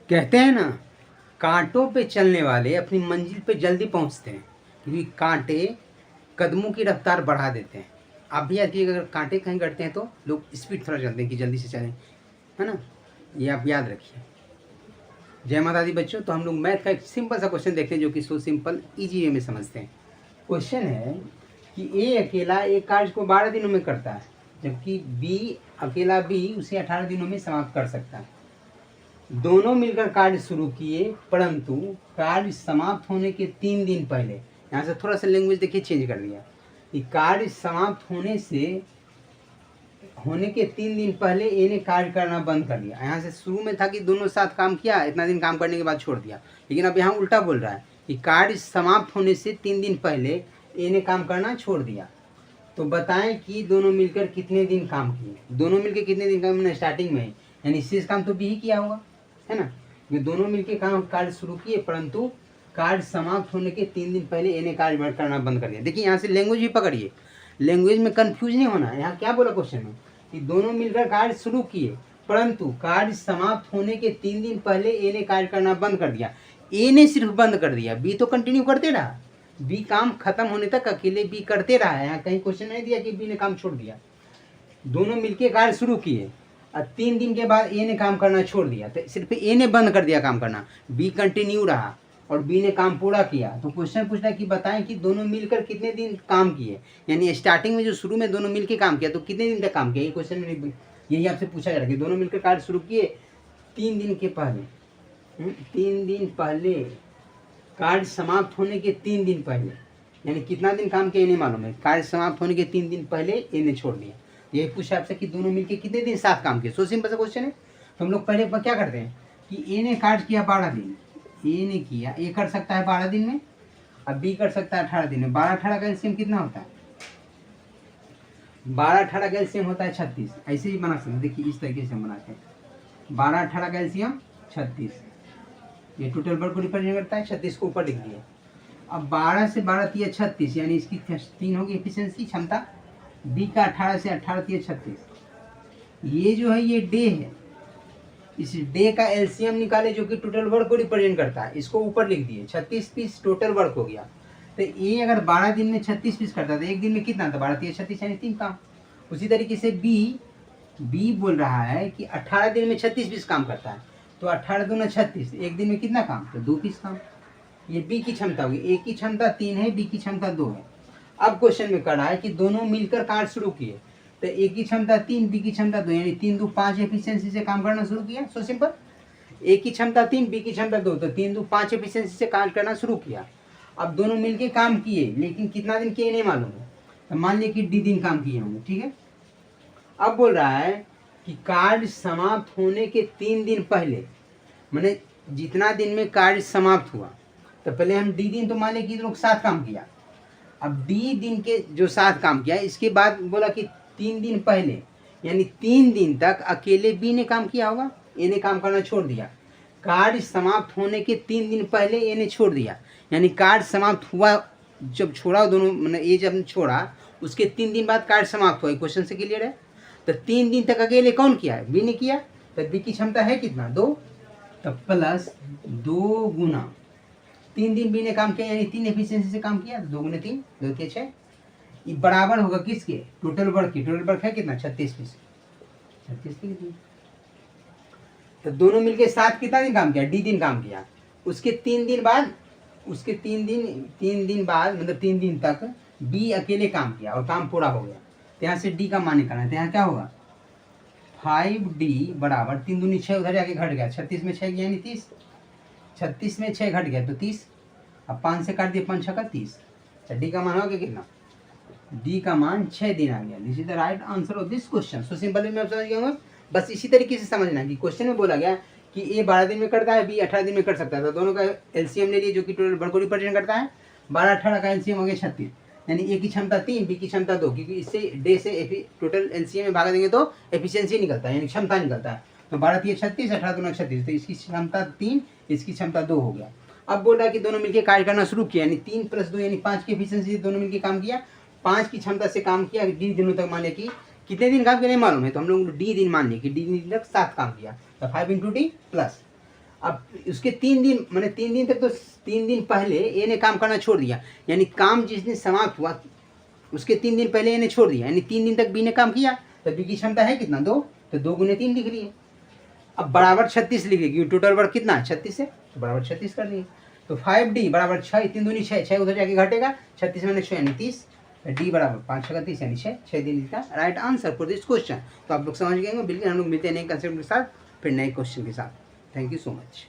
कहते हैं ना, कांटों पे चलने वाले अपनी मंजिल पे जल्दी पहुंचते हैं, क्योंकि कांटे कदमों की रफ्तार बढ़ा देते हैं। आप भी याद कीजिए, अगर कांटे कहीं गड़ते हैं तो लोग स्पीड थोड़ा चलते हैं कि जल्दी से चलें, है ना। ये आप याद रखिए। जय माता दी बच्चों। तो हम लोग मैथ का एक सिंपल सा क्वेश्चन देखते हैं, जो कि सो सिंपल ईजी वे में समझते हैं। क्वेश्चन है कि ए अकेला एक कार्य को 12 दिनों में करता है, जबकि बी अकेला बी उसे 18 दिनों में समाप्त कर सकता है। दोनों मिलकर कार्य शुरू किए, परंतु कार्य समाप्त होने के 3 दिन पहले, यहाँ से थोड़ा सा लैंग्वेज देखिए चेंज कर दिया कि कार्य समाप्त होने के 3 दिन पहले ए ने कार्य करना बंद कर दिया। यहाँ से शुरू में था कि दोनों साथ काम किया, इतना दिन काम करने के बाद छोड़ दिया, लेकिन अब यहाँ उल्टा बोल रहा है कि कार्य समाप्त होने से 3 दिन पहले ए ने काम करना छोड़ दिया। तो बताएं कि दोनों मिलकर कितने दिन काम किए। दोनों मिलकर कितने दिन काम, स्टार्टिंग में, यानी शेष काम तो बी ही किया होगा, है ना। ये दोनों मिलकर काम कार्य शुरू किए, परंतु कार्य समाप्त होने के 3 दिन पहले ए ने कार्य करना बंद कर दिया। देखिए यहाँ से लैंग्वेज भी पकड़िए, लैंग्वेज में कंफ्यूज नहीं होना। यहाँ क्या बोला क्वेश्चन में कि दोनों मिलकर कार्य शुरू किए, परंतु कार्य समाप्त होने के 3 दिन पहले ए ने कार्य करना बंद कर दिया। ए ने सिर्फ बंद कर दिया, बी तो कंटिन्यू करते रहा। बी काम खत्म होने तक अकेले बी करते रहा है। यहाँ कहीं क्वेश्चन नहीं दिया कि बी ने काम छोड़ दिया। दोनों मिलकर कार्य शुरू किए और 3 दिन के बाद ए ने काम करना छोड़ दिया, तो सिर्फ ए ने बंद कर दिया काम करना, बी कंटिन्यू रहा और बी ने काम पूरा किया। तो क्वेश्चन पूछना है कि बताएं कि दोनों मिलकर कितने दिन काम किए, यानी स्टार्टिंग में जो शुरू में दोनों मिलकर काम किया तो कितने दिन तक काम किया। ये क्वेश्चन में यही आपसे पूछा जा रहा है कि दोनों मिलकर कार्य शुरू किए 3 दिन के पहले, 3 दिन पहले, कार्य समाप्त होने के 3 दिन पहले, यानी कितना दिन काम किया नहीं मालूम है। कार्य समाप्त होने के 3 दिन पहले ए ने छोड़ दिया। यही पूछा आपसे कि दोनों मिलकर कितने दिन साथ काम किए। सो सिंपल सा क्वेश्चन है। तो हम लोग पहले क्या करते हैं कि ए ने कार्य किया 12 दिन, ए ने किया, ए कर सकता है 12 दिन में, अब बी कर सकता है 18 दिन में। 12-18 का एलसीएम कितना होता है? 12-18 का एलसीएम होता है 36। ऐसे ही बना सकते हैं, देखिए इस तरीके से हम बनाते हैं। 12-18 का एलसीएम 36, ये टोटल वर्क को रिप्रेजेंट करता है। 36 को ऊपर लिख दिए। अब 12 से 12 तिया 36, यानी इसकी 3 होगी एफिशिएंसी क्षमता। बी का 18 से 18 तिया 36। ये जो है ये डे है, इस डे का एलसीएम निकाले जो कि टोटल वर्क को रिप्रेजेंट करता है। इसको ऊपर लिख दिए, 36 पीस टोटल वर्क हो गया। तो ये अगर 12 दिन में 36 पीस करता था, एक दिन में कितना था? 12 तिया 36, यानी 3 काम। उसी तरीके से बी बोल रहा है कि 18 दिन में 36 पीस काम करता है, तो 18 दूना 36, एक दिन में कितना काम? तो 2 पीस काम। ये बी की क्षमता होगी। ए की क्षमता 3 है, बी की क्षमता 2 है। अब क्वेश्चन में कहा है कि दोनों मिलकर कार्य शुरू किए, तो ए की क्षमता 3, बी की क्षमता 2, यानी 3 2 5 एफिशिएंसी से काम करना शुरू किया। So simple. ए की क्षमता 3, बी की क्षमता 2, तो 3 2 5 एफिशिएंसी से काम करना शुरू किया। अब दोनों मिलकर काम किए, लेकिन कितना दिन किए नहीं मालूम है। तो मान लिया कि डी दिन काम किए होंगे, ठीक है। अब बोल रहा है कि कार्य समाप्त होने के 3 दिन पहले, मैंने जितना दिन में कार्य समाप्त हुआ, तो पहले हम डी दिन तो मान लें कि लोग साथ काम किया। अब डी दिन के जो साथ काम किया, इसके बाद बोला कि 3 दिन पहले, यानी 3 दिन तक अकेले बी ने काम किया होगा, ए ने काम करना छोड़ दिया। कार्य समाप्त होने के 3 दिन पहले ए ने छोड़ दिया, यानी कार्य समाप्त हुआ जब छोड़ा दोनों, मैंने ए जब छोड़ा उसके 3 दिन बाद कार्य समाप्त हुआ। क्वेश्चन से क्लियर है। तो 3 दिन तक अकेले कौन किया है? बी ने किया। तो बी की क्षमता है कितना? 2, तो प्लस 2 गुना 3 दिन बी ने काम किया, यानी 3 एफिशिएंसी से काम किया, 2 गुना 3, 2 के 6। ये बराबर होगा किसके? टोटल वर्क की। टोटल वर्क है कितना? 36 पीस। 36 की। तो दोनों मिलके साथ कितना दिन काम किया? डी दिन काम किया। उसके 3 दिन बाद, तीन दिन बाद, मतलब 3 दिन तक बी अकेले काम किया और काम पूरा हो गया। तो यहाँ से डी का मान निकालना है। तो यहाँ क्या होगा? 5D बराबर 3 दूनी 6, उधर जाके घट गया, 36 में 6 गया, यानी 30। 36 में 6 घट गया तो 30। अब 5 से काट दिया, 5 6 का 30। डी का मान हो गया कितना? डी का मान 6 दिन आ गया। This is the right answer of this question. So simple में आप समझ गए होंगे। बस इसी तरीके से समझना कि क्वेश्चन में बोला गया कि ए 12 दिन में करता है, बी 18 दिन में कर सकता है। तो दोनों का एलसीएम ले लिए, जो कि टोटल वर्क को रिप्रेजेंट करता है। 12-18 का एलसीएम हो गया 36, यानी ए की क्षमता 3, बी की क्षमता 2, क्योंकि इससे डे से टोटल एलसीएम में भागा देंगे तो एफिशिएंसी निकलता है, यानी क्षमता निकलता है। तो 12 3 36, 18 दूना 36, तो इसकी क्षमता 3, इसकी क्षमता 2 हो गया। अब बोल रहा है कि दोनों मिलकर कार्य करना शुरू किया, यानी 3 + 2 यानी 5 की एफिशिएंसी से दोनों मिलकर काम किया। 5 की क्षमता से काम किया, डी दिनों तक मान लिया कि कितने दिन काम किया नहीं मालूम है, तो हम लोग डी दिन मान लिया कि डी दिन तक 7 काम किया। तो 5 × D प्लस अब उसके 3 दिन मैंने 3 दिन तक तो 3 दिन पहले ए ने काम करना छोड़ दिया, यानी काम जिस दिन समाप्त हुआ उसके 3 दिन पहले ए ने छोड़ दिया, यानी 3 दिन तक बी ने काम किया, तो बी की क्षमता है कितना 2, तो 2 गुने 3 लिख लिए। अब बराबर 36 लिखिए क्योंकि टोटल वर्क कितना है 36 है, तो बराबर 36 कर दिए। तो 5D बराबर 6, 3 दूनी 6, 6 उधर जाके घटेगा, 36 में 6 यानी 30, डी बराबर 5 6 30 यानी 6 दिन इसका right answer for this question. तो आप लोग समझ गए बिल्कुल। हम लोग मिलते हैं नए कंसेप्ट के साथ, फिर नए क्वेश्चन के साथ। Thank you so much.